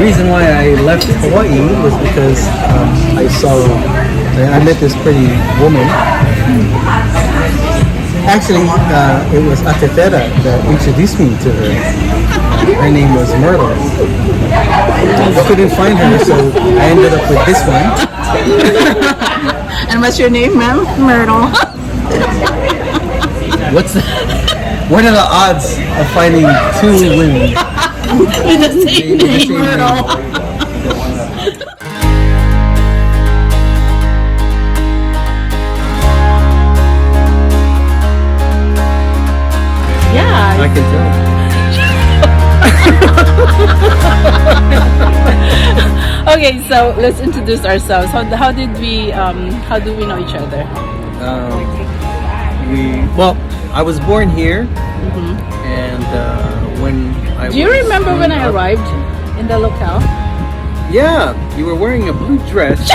reason why I left Hawaii was because I met this pretty woman. Actually, it was Ate Tera that introduced me to her. Her name was Myrle. I couldn't find her, so I ended up with this one. And what's your name, ma'am? Myrtle. What are the odds of finding two women With the same name, Myrtle. Yeah. I can tell. Okay, so let's introduce ourselves. How do we know each other? I was born here, and when I Do you remember when I arrived in the locale? Yeah, you were wearing a blue dress.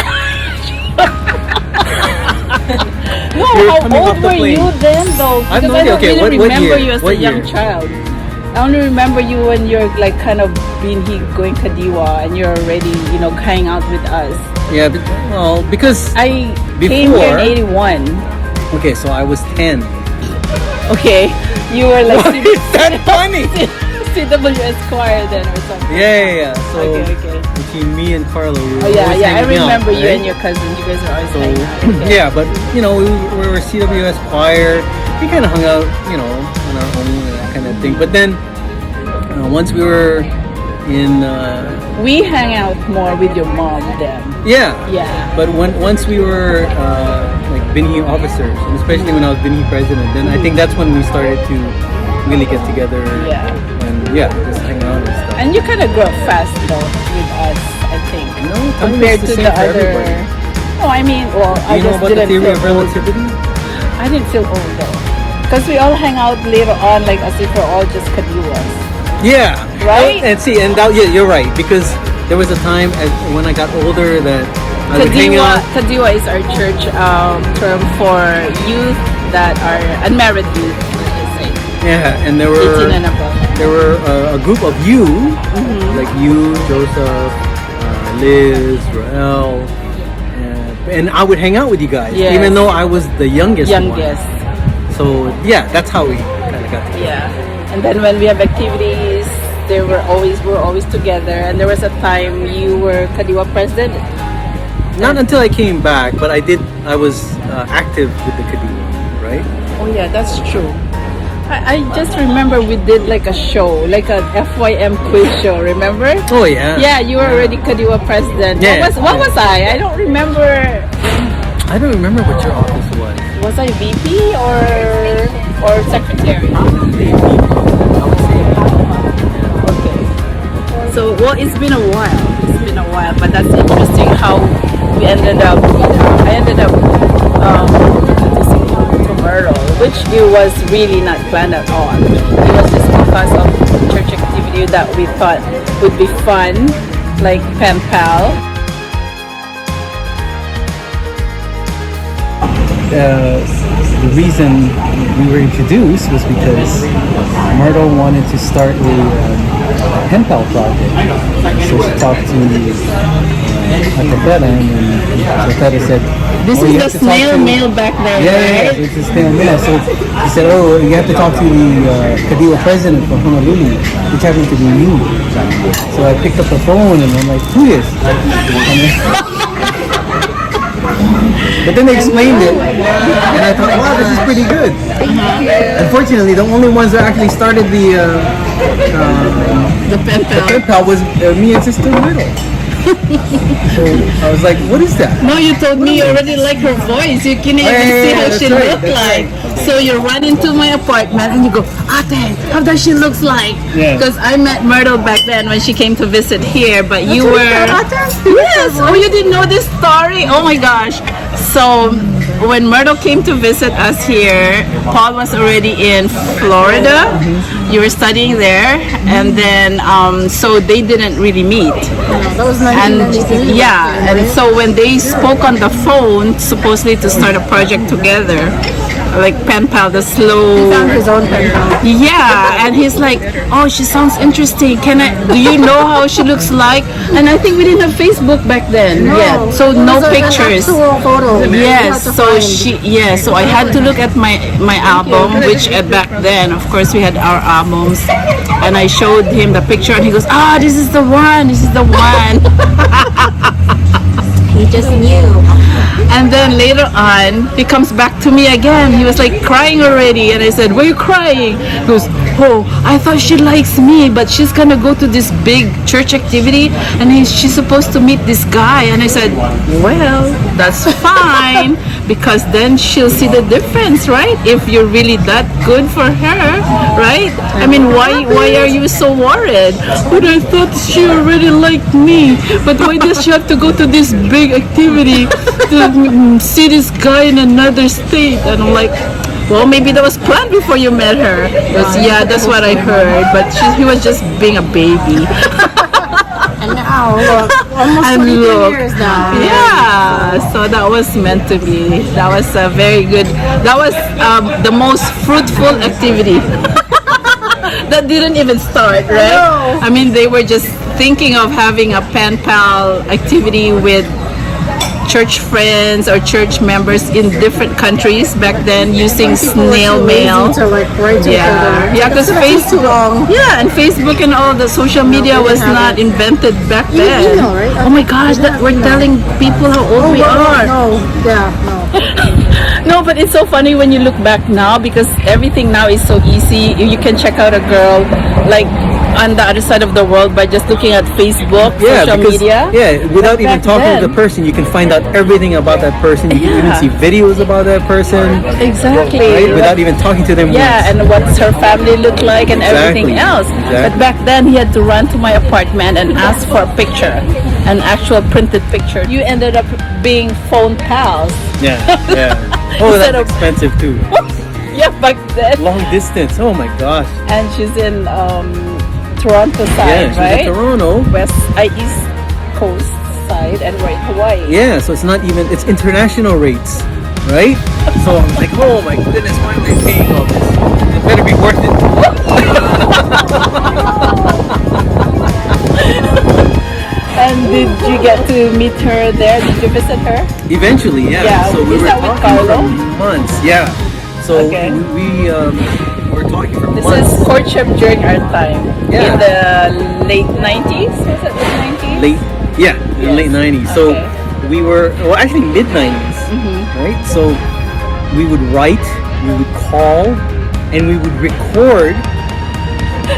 No, how old were you then though? Because I don't really remember you as a young child. I only remember you when you're like kind of being here going Kadiwa and you're already, hanging out with us. Yeah, because I came here in 81. Okay, so I was 10. Okay, you were like Why is that funny? CWS choir then or something. Yeah. So okay. between me and Carlo, we were I hanging remember out, you right? and your cousins. You guys are always hanging out. Okay. Yeah, but we were CWS choir. We kind of hung out, on our own and that kind of thing. But then once we were in, we hang out more with your mom then. Yeah. But once we were like Binhi officers, and especially when I was Binhi president, then I think that's when we started to really get together. Yeah. And just hang out and stuff. And you kind of grew up fast though with us, I think. No, compared to the other. No, I mean, I just about the didn't theory feel of relativity? I didn't feel old though, because we all hang out later on, like as if we're all just Kadiwas. Yeah. Right. You're right, because there was a time when I got older that I would hang out. Kadiwa is our church term for youth that are unmarried youth. Yeah, and there were 18 and above. There were a group of you, like you, Joseph, Liz, Rael, and I would hang out with you guys, even though I was the youngest one. So that's how we kind of got together. Yeah, and then when we have activities, we're always together. And there was a time you were Kadiwa president. Not until I came back, but I was active with the Kadiwa, right? Oh yeah, that's true. I just remember we did like a show, like an FYM quiz show, remember? Oh yeah. Yeah, you were already Kadiwa president. Yeah. What was I? I don't remember. I don't remember what your office was. Was I VP or secretary? Probably VP. I would say. Okay. So it's been a while, but that's interesting how I ended up to Myrtle, which it was really not planned at all. It was just because of church activity that we thought would be fun, like pen pal. The reason we were introduced was because Myrtle wanted to start a pen pal project. So she talked to Acapella, and Acapella said, This is the snail mail back there, right? Yeah, it's a snail mail. So she said, you have to talk to the Kadiwa president from Honolulu, which happened to be me. So I picked up the phone and I'm like, who is? But then they explained it, and I thought, wow, this is pretty good. Unfortunately, the only ones that actually started the pen pal was me and Sister Myrtle. So I was like, what is that? No, you told me you already like her voice. You can even see how she looked like. So you run into my apartment and you go, Ate, how does she look like? Because I met Myrtle back then when she came to visit here, but you were... Yes! Oh, you didn't know this story? Oh my gosh. So when Myrtle came to visit us here, Paul was already in Florida. You were studying there, and then so they didn't really meet. That was 1993. Yeah, and so when they spoke on the phone, supposedly to start a project together, like pen pal, the slow. He found his own pen pal. Yeah, and he's like, oh, she sounds interesting. Do you know how she looks like? And I think we didn't have Facebook back then. Yeah, so no pictures. Photo. Yes, so I had to look at my album, which back then, of course, we had our albums, and I showed him the picture, and he goes, this is the one. This is the one. He just knew. And then later on, he comes back to me again. He was like crying already. And I said, why are you crying? He goes, oh, I thought she likes me, but she's going to go to this big church activity and she's supposed to meet this guy. And I said, well, that's fine, because then she'll see the difference, right? If you're really that good for her, right? I mean, why are you so worried? But I thought she already liked me. But why does she have to go to this big activity to see this guy in another state? And I'm like, well, maybe that was planned before you met her. Yeah, that's what I heard. But he was just being a baby. And now, look, almost 22 years now. Yeah, so that was meant to be. That was a very good, that was the most fruitful activity. That didn't even start, right? No. I mean, they were just thinking of having a pen pal activity with church friends or church members in different countries back then, using snail mail. Yeah, because Facebook, and Facebook and all the social media was not invented back then. Email, right? Oh my gosh, we're telling people how old we are. No, but it's so funny when you look back now, because everything now is so easy. You can check out a girl like on the other side of the world by just looking at Facebook, social media. Yeah, without even talking to the person, you can find out everything about that person. You can even see videos about that person. Exactly. Right? Without even talking to them. Yeah, once. and what's her family look like and everything else. But back then, he had to run to my apartment and ask for a picture, an actual printed picture. You ended up being phone pals. Yeah. Oh, that's expensive too. Yeah, back then. Long distance. Oh my gosh. And she's in Toronto side, right? In Toronto. East Coast side, and we're in Hawaii. Yeah, so it's not even, it's international rates, right? So I'm like, oh my goodness, why am I paying all this? It better be worth it. And did you get to meet her there? Did you visit her? Eventually, yeah. So we were with Carlo? for months, yeah. So we were talking for months. This is courtship during our time. Yeah. In the late 90s? Was it the 90s? In the late 90s. So we were, well, actually mid 90s, right? So we would write, we would call, and we would record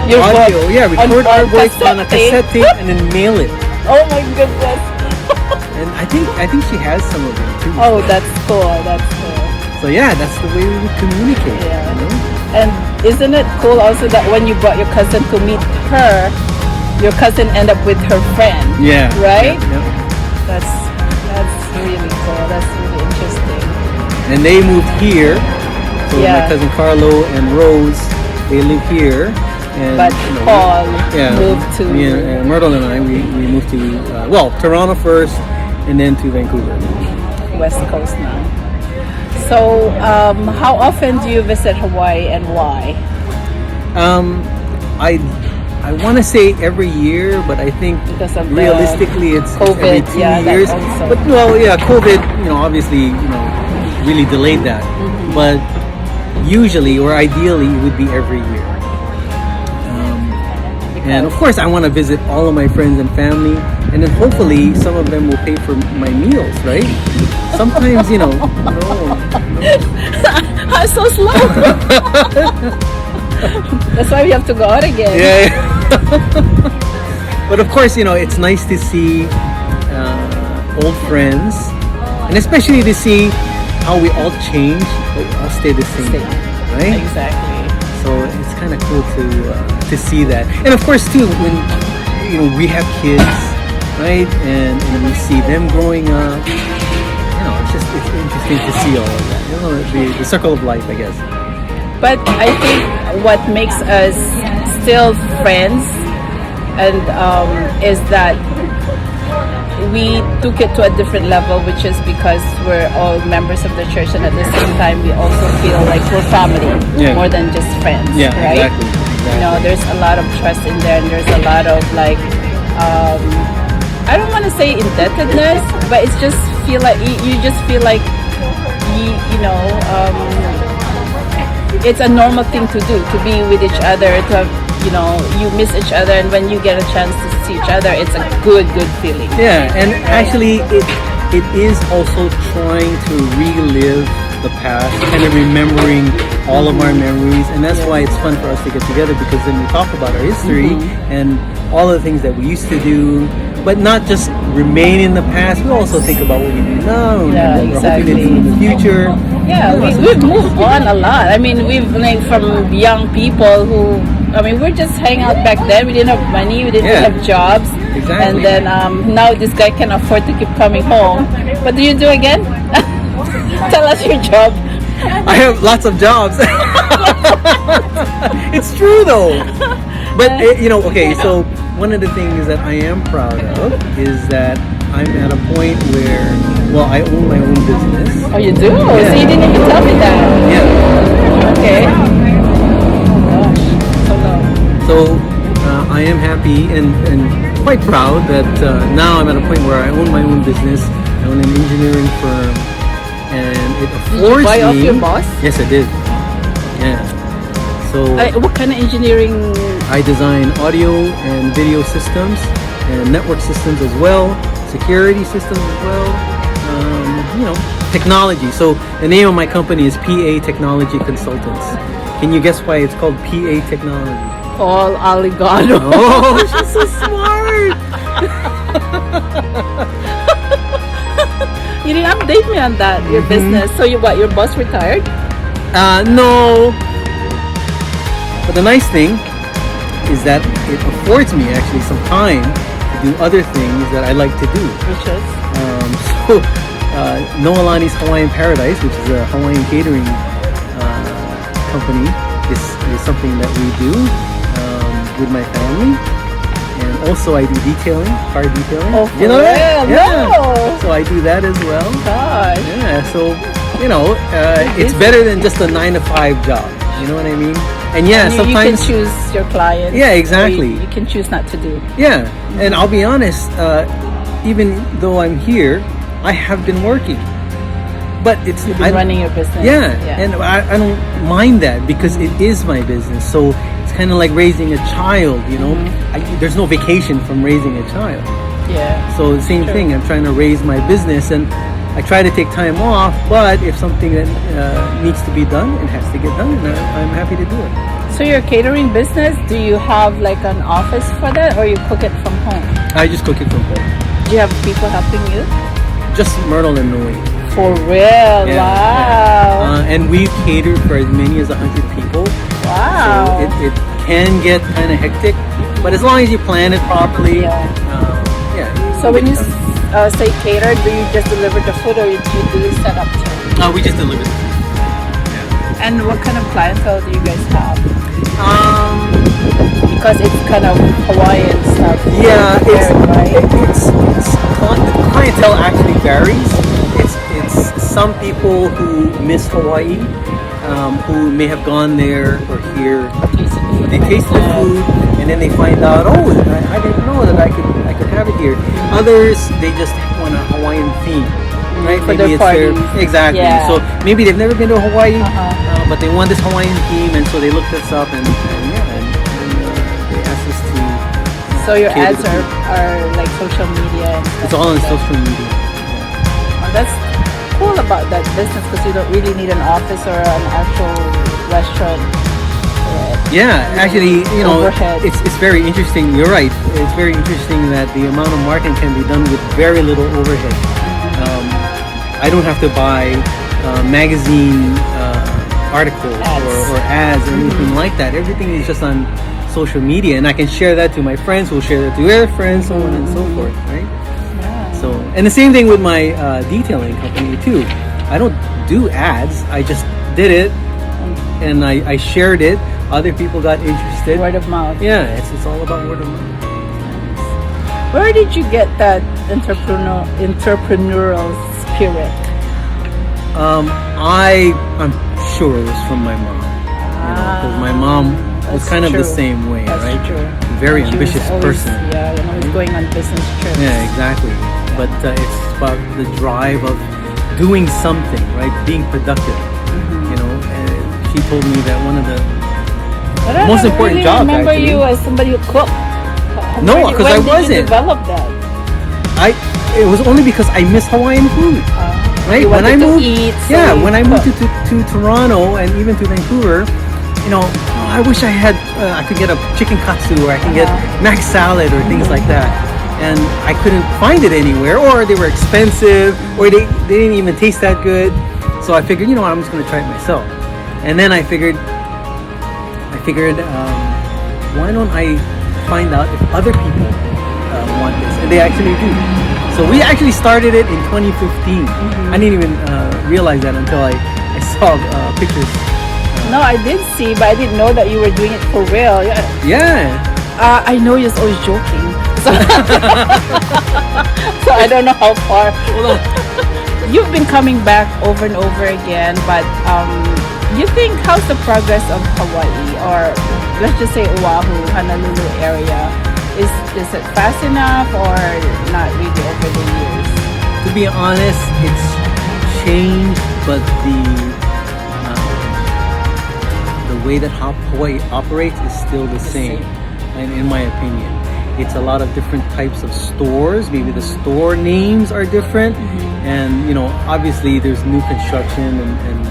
your audio. voice. Yeah, record our voice on a cassette tape and then mail it. Oh my goodness. And I think she has some of them too. Oh, that's cool. That's cool. So yeah, that's the way we would communicate. Yeah. You know? And isn't it cool also that when you brought your cousin to meet her, your cousin ended up with her friend? Yeah. Right? Yeah. That's really cool. That's really interesting. And they moved here. So my cousin Carlo and Rose, they live here. And, but Paul moved to... Me and Myrtle and I, we moved to, Toronto first, and then to Vancouver. West Coast now. So, how often do you visit Hawaii and why? I want to say every year, but I think realistically it's COVID, every 2 years. But COVID, obviously, really delayed that. But usually or ideally, it would be every year. And of course, I want to visit all of my friends and family, and then hopefully some of them will pay for my meals, right? Sometimes, no. I'm so slow. That's why we have to go out again. Yeah. But of course, it's nice to see old friends, and especially to see how we all change, but we all stay the same, right? Exactly. So it's kind of cool to see that, and of course too when we have kids, right, and we see them growing up, it's interesting to see all of that. The circle of life, I guess. But I think what makes us still friends and is that we took it to a different level, which is because we're all members of the church, and at the same time we also feel like we're family more than just friends. Yeah, right? Exactly. There's a lot of trust in there, and there's a lot of like I don't want to say indebtedness, but it's just feel like you just feel like it's a normal thing to do, to be with each other, to have, you miss each other, and when you get a chance to see each other, it's a good feeling. Yeah, and actually it is also trying to relive the past, kind of remembering all of our memories, and that's why it's fun for us to get together, because then we talk about our history and all of the things that we used to do, but not just remain in the past. We also think about what we do now and what we're hoping to do in the future. Yeah, we've moved on a lot. I mean, we've like from young people who, we're just hanging out back then. We didn't have money, we didn't have jobs. Exactly. And then now this guy can afford to keep coming home. What do you do again? Tell us your job. I have lots of jobs. It's true though. But okay, so one of the things that I am proud of is that I'm at a point where, I own my own business. Oh, you do? Yeah. So you didn't even tell me that. Yeah. Okay. Oh gosh. So I am happy and quite proud that now I'm at a point where I own my own business. I own an engineering firm, and it affords me. Did you buy off your boss? Yes, I did. Yeah. So what kind of engineering? I design audio and video systems and network systems as well, security systems as well. Technology. So the name of my company is PA Technology Consultants. Can you guess why it's called PA Technology? All Alegado. Oh, she's so smart. You didn't update me on that, your business. So your boss retired? No. But the nice thing is that it affords me actually some time to do other things that I like to do. Which is? Noelani's Hawaiian Paradise, which is a Hawaiian catering company, is something that we do with my family. And also I do detailing, car detailing. Oh, you know that? Yeah. No. So I do that as well. Gosh. Yeah, so it's better than just a 9-to-5 job. You know what I mean? And sometimes you can choose your clients. Yeah, exactly. You can choose not to do. Yeah, and I'll be honest. Even though I'm here, I have been working, but it's running your business. Yeah, and I don't mind that because it is my business. So it's kind of like raising a child. There's no vacation from raising a child. Yeah. So the same thing. I'm trying to raise my business, and I try to take time off. But if something that needs to be done, it has to get done, and I'm happy to do it. So your catering business, do you have like an office for that, or you cook it from home? I just cook it from home. Do you have people helping you? Just Myrtle and Noe. For real? Yeah. Wow. And we've catered for as many as 100 people. Wow. So it can get kind of hectic, but as long as you plan it properly. So when you say cater, do you just deliver the food, or you do set up too? We just deliver. And what kind of clientele do you guys have? Because it's kind of Hawaiian stuff. Yeah, it's the clientele actually varies. It's some people who miss Hawaii, who may have gone there or here. They taste the food, and then they find out, I didn't know that I could have it here. Others, they just want a Hawaiian theme, right? For their parties. Exactly. Yeah. So maybe they've never been to Hawaii, but they want this Hawaiian theme, and so they looked us up and they asked us to. So your ads are like social media and stuff. It's all on social media. Oh, that's cool about that business, because you don't really need an office or an actual restaurant. Yeah, actually, overhead. it's very interesting. You're right. It's very interesting that the amount of marketing can be done with very little overhead. I don't have to buy magazine articles or ads or anything like that. Everything is just on social media, and I can share that to my friends, who will share that to their friends, so on and so forth, right? Yeah. So And the same thing with my detailing company too. I don't do ads. I just did it, and I shared it. Other people got interested. Word of mouth. Yeah, it's all about word of mouth. Where did you get that entrepreneurial spirit? I'm sure it was from my mom. Because my mom was kind of the same way, that's right? True. Very she ambitious was always, person. Yeah, and always going on business trips. Yeah, exactly. But it's about the drive of doing something, right? Being productive. You know, and she told me that one of the most important jobs. I remember actually, you as somebody who cooked. No, because I When did you wasn't. develop that? It was only because I miss Hawaiian food. Right? You When I wanted to moved, eat, so yeah, you when I moved cooked. to Toronto and even to Vancouver, you know, I wish I had, I could get a chicken katsu or I can get mac salad or things like that. And I couldn't find it anywhere, or they were expensive, or they didn't even taste that good. So I figured, you know, I'm just going to try it myself. And then I figured, why don't I find out if other people want this? And they actually do. So we actually started it in 2015. I didn't even realize that until I saw pictures. No, I did see, but I didn't know that you were doing it for real. Yeah. Yeah. I know you're always joking. So, so I don't know how far. You've been coming back over and over again, but you think how's the progress of Hawaii, or let's just say Oahu, Honolulu area? Is it fast enough or not really over the years? To be honest, it's changed, but the way that Hawaii operates is still the same. And in my opinion, it's a lot of different types of stores. Maybe the store names are different, and you know, obviously there's new construction and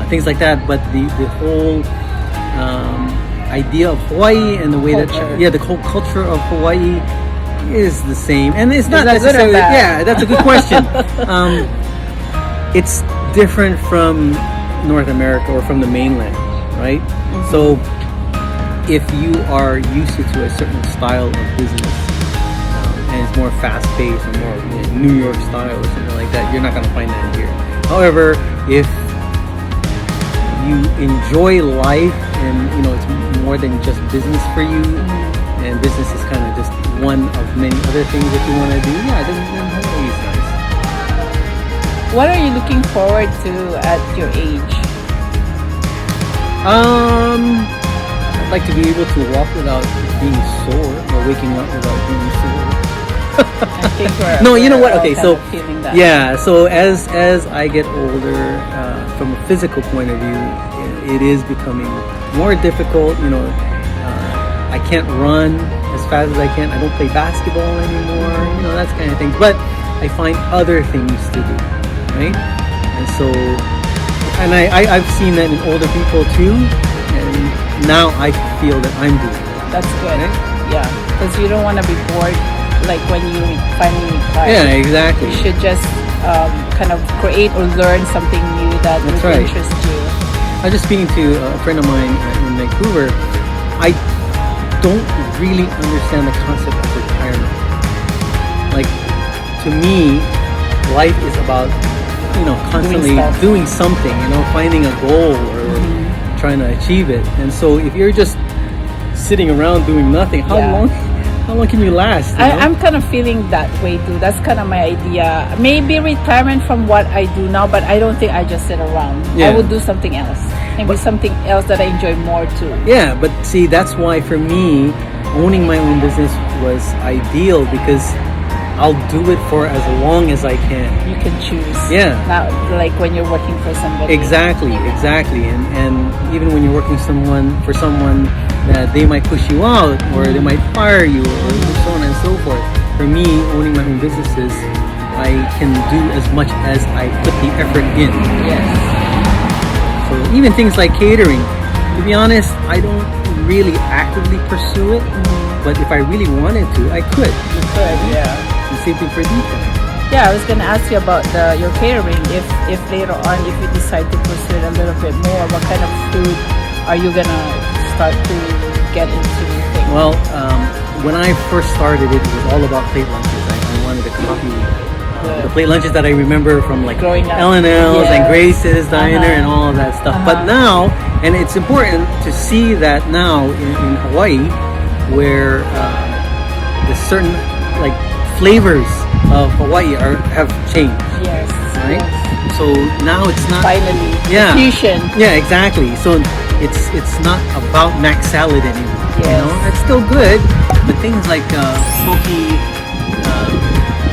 things like that. But the whole idea of Hawaii and the way Culture. the whole culture of Hawaii is the same, and it's not that good or necessarily. bad? Yeah, that's a good question. It's different from North America or from the mainland, right? So if you are used to a certain style of business, and it's more fast-paced or more New York style or something like that, you're not going to find that here. However, if you enjoy life and you know it's more than just business for you, and business is kind of just one of many other things that you want to do, yeah, then Hawaii is nice. What are you looking forward to at your age? I'd like to be able to walk without being sore or waking up without being sore. I think No, you know what? we're Okay, all so kind of feeling that. yeah, so as I get older, from a physical point of view, it is becoming more difficult. You know, I can't run as fast as I can. I don't play basketball anymore. You know, that kind of thing. But I find other things to do, right? And so, and I've seen that in older people too. And now I feel that I'm doing it. That's good. Right? Yeah, because you don't want to be bored like when you finally retire. Yeah, exactly. You should just kind of create or learn something new that That's would right. interest you. I was just speaking to a friend of mine in Vancouver. I don't really understand the concept of retirement. Like, to me, life is about, you know, constantly doing something, you know, finding a goal or trying to achieve it. And so if you're just sitting around doing nothing, how long can you last? You know? I'm kind of feeling that way too. That's kind of my idea. Maybe retirement from what I do now, but I don't think I just sit around. Yeah. I would do something else. Maybe something else that I enjoy more too. Yeah, but see, that's why for me, owning my own business was ideal because I'll do it for as long as I can. You can choose. Yeah. Not like when you're working for somebody. Exactly. And even when you're working for someone that they might push you out or they might fire you or so on and so forth. For me, owning my own businesses, I can do as much as I put the effort in. Yes. So even things like catering, to be honest, I don't really actively pursue it, but if I really wanted to, I could. You could, yeah. The same thing for detailing. Yeah, I was gonna ask you about your catering. If later on, if you decide to pursue it a little bit more, what kind of food are you gonna start to get into? Well, when I first started, it was all about plate lunches. I wanted to coffee. The plate lunches that I remember from like Growing up. L&L's and Yes. Grace's Diner and all of that stuff. But now, and it's important to see that now in Hawaii, where the certain like flavors of Hawaii have changed. Yes. Right? Yes. So now it's not Finally. Yeah. Fusion. Yeah, exactly. So it's not about mac salad anymore. You Yes. know, it's still good, but things like smoky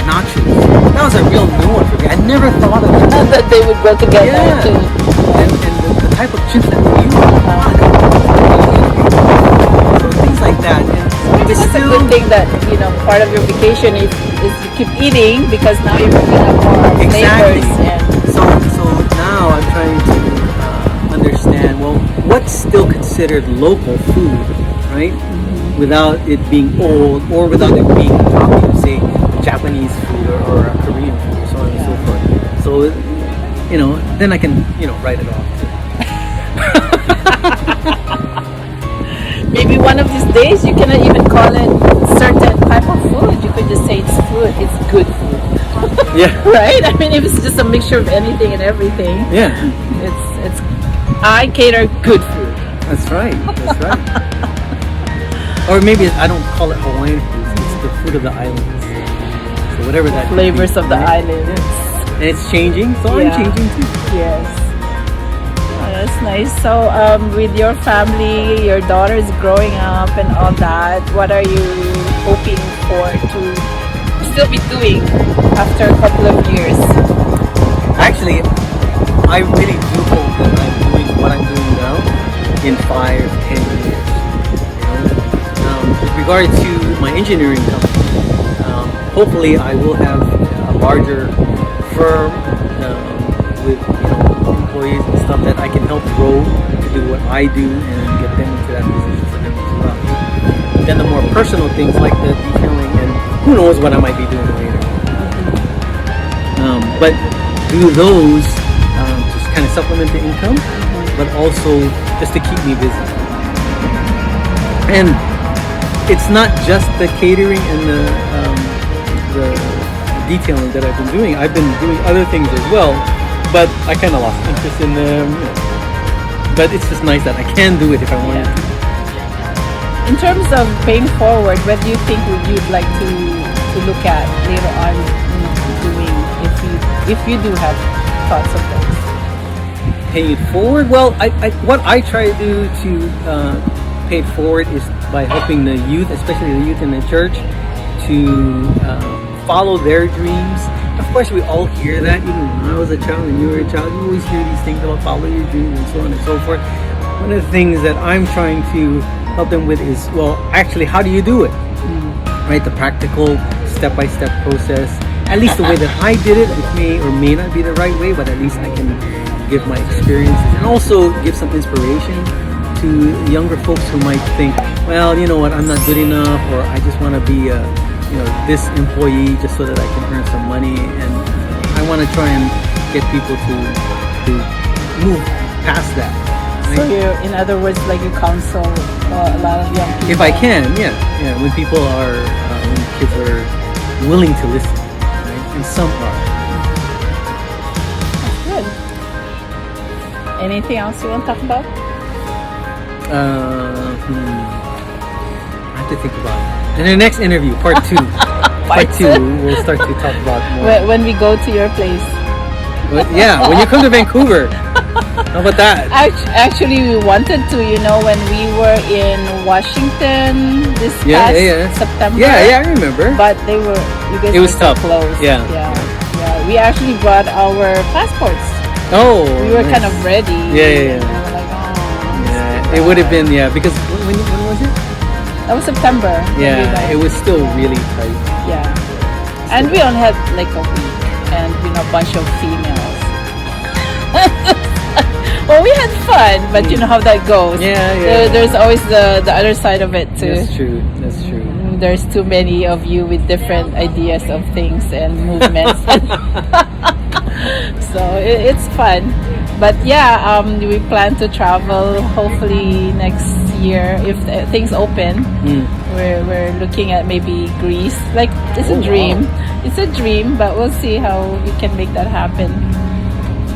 nachos. That was a real new one for me. I never thought of that. That they would go together Yeah. too. And the type of chips that they use. So things like that. And Maybe it's that's a still good thing that, you know, part of your vacation is you keep eating because now you're picking up more Exactly. flavors. And So now I'm trying to understand, well, what's still considered local food, right? Without it being old or without it being a copy of, say, Japanese food or a Korean food, so on and so forth. So, you know, then I can, you know, write it off too. maybe one of these days you cannot even call it certain type of food. You could just say it's food. It's good food. Yeah. Right? I mean, if it's just a mixture of anything and everything, Yeah. it's I cater good food. That's right. That's right. Or maybe I don't call it Hawaiian food. It's the food of the islands. So whatever that could Flavors be, of the right? islands. And it's changing, so Yeah. I'm changing too. Yes. Oh, that's nice. So, with your family, your daughter's growing up and all that, what are you hoping for to still be doing after a couple of years? Actually, I really do hope that I'm doing what I'm doing now in 5, 10 years. You know? With regard to my engineering company, hopefully I will have a larger firm with, you know, employees and stuff that I can help grow to do what I do and get them into that position for them as well. Then the more personal things like the detailing and who knows what I might be doing later. But do those to kind of supplement the income, but also just to keep me busy. And it's not just the catering and the detailing that I've been doing. I've been doing other things as well, but I kind of lost interest in them. You know. But it's just nice that I can do it if I want to. In terms of paying forward, what do you think would you like to look at later on, you know, doing if you do have thoughts of that? Pay it forward? Well, what I try to do to pay it forward is by helping the youth, especially the youth in the church, to follow their dreams. Of course, we all hear that. Even when I was a child and you were a child, you always hear these things about follow your dreams and so on and so forth. One of the things that I'm trying to help them with is, well, actually, how do you do it? Right? The practical, step-by-step process. At least the way that I did it, it may or may not be the right way, but at least I can give my experiences and also give some inspiration to younger folks who might think, well, you know what, I'm not good enough, or I just want to be a, you know, this employee just so that I can earn some money. And I want to try and get people to move past that. Right? So you, in other words, like you counsel a lot of young people. If I can, yeah. When people are, when kids are willing to listen, right? And some are. That's good. Anything else you want to talk about? I have to think about it. In the next interview, part 2. part 2, we'll start to talk about more. When we go to your place. Yeah, when you come to Vancouver. How about that? Actually, we wanted to, you know, when we were in Washington this past September. Yeah, I remember. But you guys it was were so tough. close. Yeah. We actually brought our passports. Oh. We were nice. kind of ready. Yeah. We were like, oh. Yeah, it would have been, because when was it? That was September. Yeah, it was still really tight. Yeah. And we only had like a week and, you know, a bunch of females. Well, we had fun, but you know how that goes. Yeah. There's always the other side of it too. That's true. there's too many of you with different ideas of things and movements. So it's fun. But yeah, we plan to travel hopefully next year if things open. We're looking at maybe Greece. Like it's a dream. Wow. It's a dream, but we'll see how we can make that happen.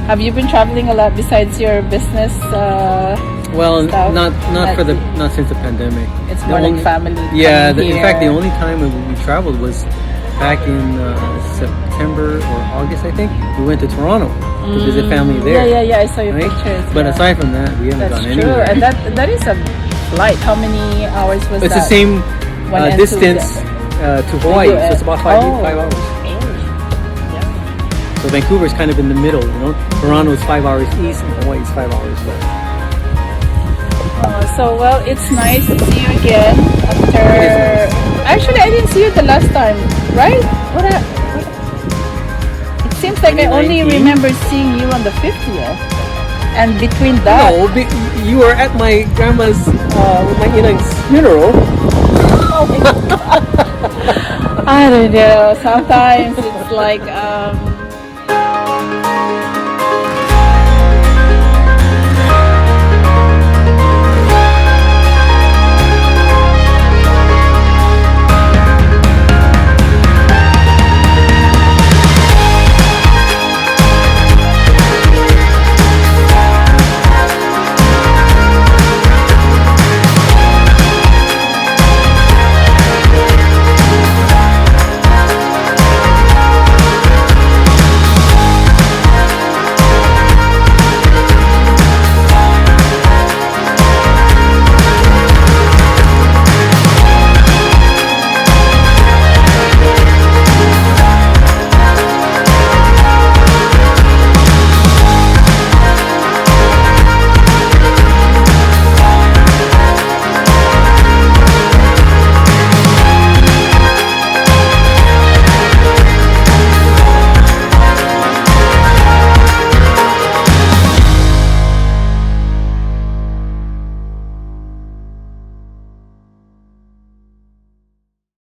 Have you been traveling a lot besides your business? Well, stuff? not since the pandemic. It's more like family. Yeah, in fact, the only time we traveled was back in September or August, I think. We went to Toronto to visit family there. Yeah. I saw your pictures. But aside from that, we haven't gone anywhere. That's true, and that is a flight. How many hours was it's that? It's the same distance to Hawaii, so it's about 5 hours. So Vancouver's kind of in the middle, you know. Toronto is 5 hours east, and Hawaii is 5 hours west. So well, it's nice to see you again after. Actually, I didn't see you the last time, right? It seems like I only remember seeing you on the 50th, and between that. No, you were at my grandma's with my inang's funeral. Oh my God. I don't know. Sometimes it's like.